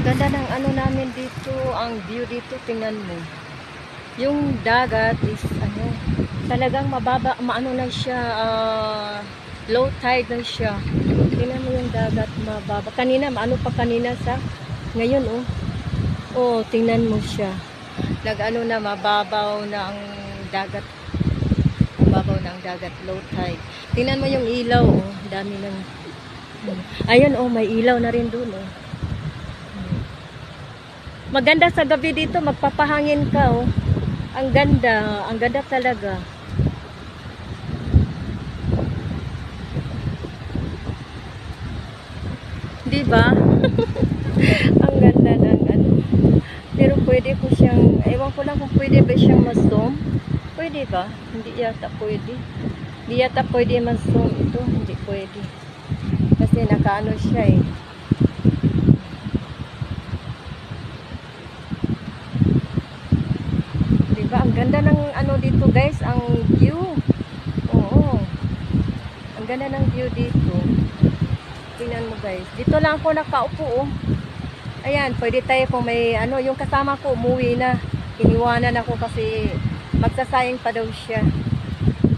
Ganda ng ano namin dito, ang view dito, tingnan mo. Yung dagat is ano, talagang mababa, maano na siya, low tide na siya. Tingnan mo yung dagat, mababa. Kanina, maano pa kanina sa, ngayon oh. Oh, tingnan mo siya. Nag-ano na, mababaw na ang dagat. Mababaw na ang dagat, low tide. Tingnan mo yung ilaw oh, dami ng, ayun oh, may ilaw na rin dun oh. Maganda sa gabi dito, magpapahangin ka oh. Ang ganda talaga. Di ba? Ang ganda ng ano. Pero pwede ko siyang, ewan ko lang kung pwede ba siyang ma-zoom. Pwede ba? Hindi yata pwede. Hindi yata pwede ma-zoom ito. Hindi pwede. Kasi nakaano siya eh. Ang ganda ng ano dito guys, ang view. Oo. Ang ganda ng view dito. Tingnan mo guys. Dito lang ako nakaupo oh. Ayan, pwede tayo kung may ano, yung kasama ko umuwi na. Iniwanan ako kasi magsasayang pa daw siya.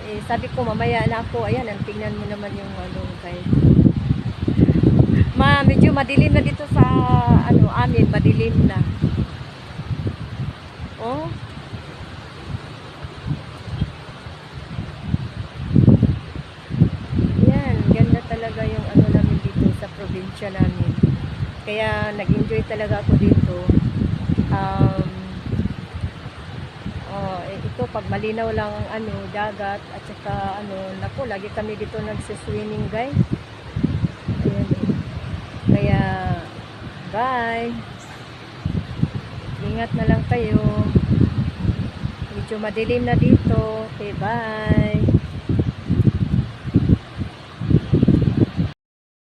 Eh, sabi ko mamaya na ako. Ayan, tingnan mo naman yung ano guys. Medyo madilim na dito sa ano amin, madilim na. Oh. Talaga yung ano namin dito sa probinsya namin. Kaya nag-enjoy talaga ako dito. Ito pag malinaw lang ang ano, dagat at saka ano, naku, lagi kami dito nagsiswimming guys. Ayan. Kaya bye. Ingat na lang kayo. Medyo madilim na dito. Okay, bye.